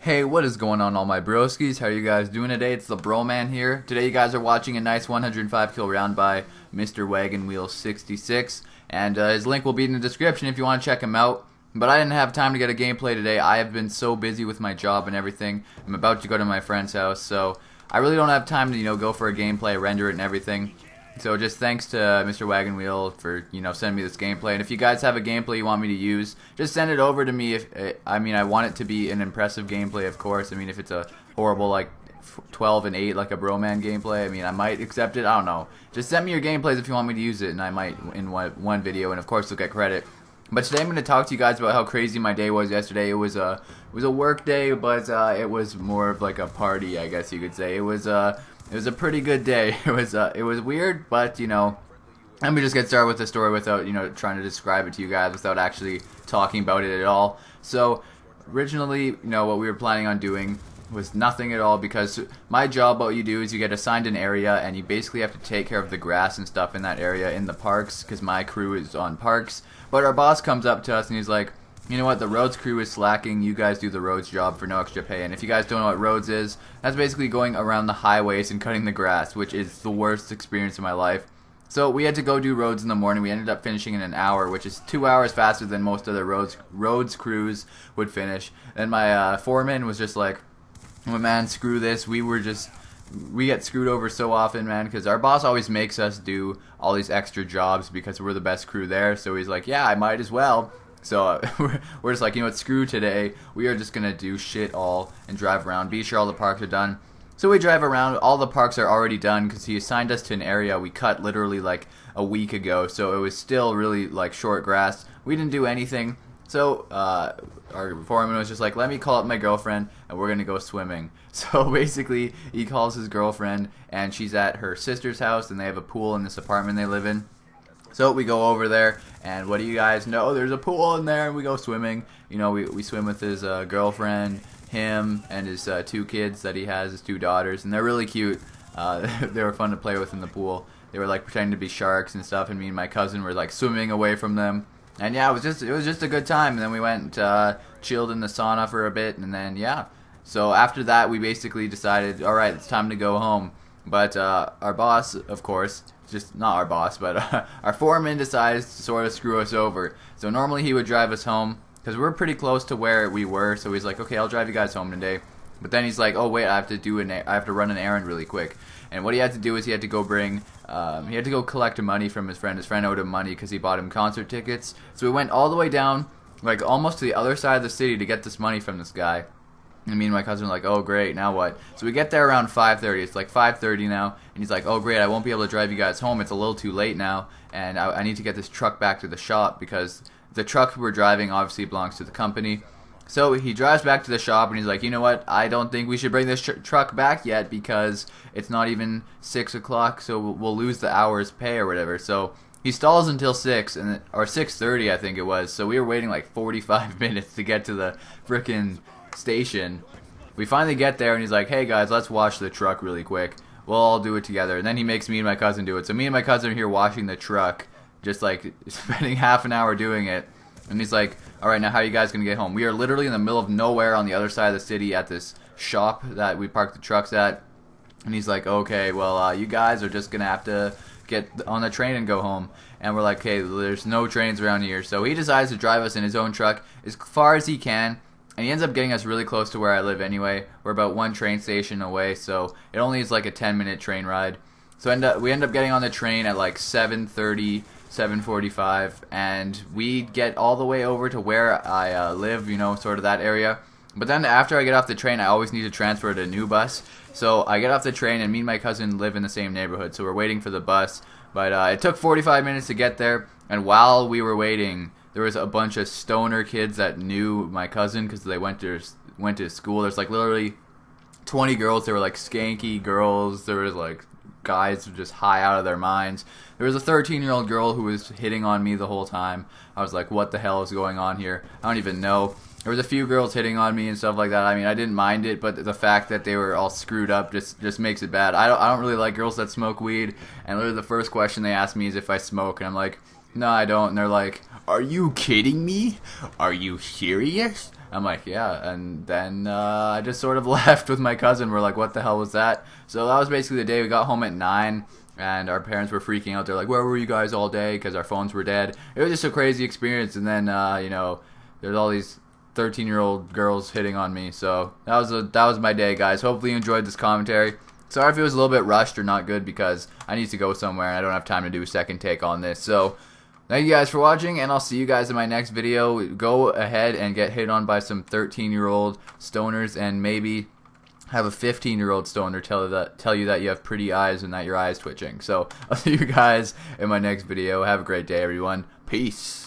Hey, what is going on, all my broskies? How are you guys doing today? It's the Bro Man here. Today you guys are watching a nice 105 kill round by Mr. Wagon Wheel 66, and his link will be in the description if you want to check him out. But I didn't have time to get a gameplay today. I have been so busy with my job and everything. I'm about to go to my friend's house, so I really don't have time to go for a gameplay, render it and everything. So just thanks to Mr. Wagon Wheel for sending me this gameplay. And if you guys have a gameplay you want me to use, just send it over to me. If I want it to be an impressive gameplay, of course. I mean, if it's a horrible like 12 and 8 like a Broman gameplay, I mean, I might accept it. I don't know. Just send me your gameplays if you want me to use it, and I might in one video, and of course you'll get credit. But today I'm going to talk to you guys about how crazy my day was yesterday. It was a work day, but it was more of like a party, I guess you could say. It was a pretty good day. It was weird, but let me just get started with the story without trying to describe it to you guys without actually talking about it at all. So originally, what we were planning on doing was nothing at all, because my job, what you do is you get assigned an area and you basically have to take care of the grass and stuff in that area in the parks, because my crew is on parks. But our boss comes up to us and he's like, you know what, the roads crew is slacking, you guys do the roads job for no extra pay. And if you guys don't know what roads is, that's basically going around the highways and cutting the grass, which is the worst experience of my life. So we had to go do roads in the morning. We ended up finishing in an hour, which is 2 hours faster than most other roads crews would finish. And my foreman was just like, well, man, screw this. We get screwed over so often, man, because our boss always makes us do all these extra jobs because we're the best crew there. So he's like, yeah, I might as well. So we're just like, what, screw today. We are just going to do shit all and drive around, be sure all the parks are done. So we drive around, all the parks are already done because he assigned us to an area we cut literally like a week ago. So it was still really like short grass. We didn't do anything. So our foreman was just like, let me call up my girlfriend and we're going to go swimming. So basically he calls his girlfriend and she's at her sister's house and they have a pool in this apartment they live in. So we go over there, and what do you guys know? There's a pool in there, and we go swimming. We swim with his girlfriend, him, and his 2 kids that he has, his 2 daughters, and they're really cute. They were fun to play with in the pool. They were like pretending to be sharks and stuff, and me and my cousin were like swimming away from them. And yeah, it was just a good time. And then we went chilled in the sauna for a bit, and then yeah. So after that, we basically decided, all right, it's time to go home. But our boss, of course, just not our boss, but our foreman decides to sort of screw us over. So normally he would drive us home because we're pretty close to where we were. So he's like, okay, I'll drive you guys home today. But then he's like, oh wait, I have to run an errand really quick. And what he had to do is he had to go collect money from his friend. His friend owed him money because he bought him concert tickets. So we went all the way down, like almost to the other side of the city to get this money from this guy. And me and my cousin were like, oh great, now what? So we get there around 5:30. It's like 5:30 now, and he's like, oh great, I won't be able to drive you guys home. It's a little too late now, and I need to get this truck back to the shop because the truck we're driving obviously belongs to the company. So he drives back to the shop, and he's like, you know what? I don't think we should bring this truck back yet because it's not even 6 o'clock, so we'll lose the hour's pay or whatever. So he stalls until 6 or 6:30, I think it was. So we were waiting like 45 minutes to get to the frickin' station. We finally get there and he's like, hey guys, let's wash the truck really quick. We'll all do it together. And then he makes me and my cousin do it. So me and my cousin are here washing the truck, just like spending half an hour doing it. And he's like, alright, now how are you guys gonna get home? We are literally in the middle of nowhere on the other side of the city at this shop that we parked the trucks at. And he's like, okay, well you guys are just gonna have to get on the train and go home. And we're like, okay, there's no trains around here. So he decides to drive us in his own truck as far as he can. And he ends up getting us really close to where I live anyway. We're about 1 train station away, so it only is like a 10-minute train ride. So we end up getting on the train at like 7:30, 7:45, and we get all the way over to where I live, sort of that area. But then after I get off the train, I always need to transfer to a new bus. So I get off the train, and me and my cousin live in the same neighborhood, so we're waiting for the bus. But it took 45 minutes to get there, and while we were waiting, there was a bunch of stoner kids that knew my cousin because they went to school. There's like literally 20 girls. They were like skanky girls. There was like guys just high out of their minds. There was a 13-year-old girl who was hitting on me the whole time. I was like, what the hell is going on here? I don't even know. There was a few girls hitting on me and stuff like that. I mean, I didn't mind it, but the fact that they were all screwed up just makes it bad. I don't really like girls that smoke weed. And literally the first question they asked me is if I smoke, and I'm like, no, I don't. And they're like, are you kidding me? Are you serious? I'm like, yeah, and then I just sort of left with my cousin. We're like, what the hell was that? So that was basically the day. We got home at 9, and our parents were freaking out. They're like, where were you guys all day? Because our phones were dead. It was just a crazy experience, and then, there's all these 13-year-old girls hitting on me. So that was my day, guys. Hopefully you enjoyed this commentary. Sorry if it was a little bit rushed or not good, because I need to go somewhere and I don't have time to do a second take on this. So thank you guys for watching, and I'll see you guys in my next video. Go ahead and get hit on by some 13-year-old stoners, and maybe have a 15-year-old stoner tell you that you have pretty eyes and that your eyes twitching. So I'll see you guys in my next video. Have a great day, everyone. Peace.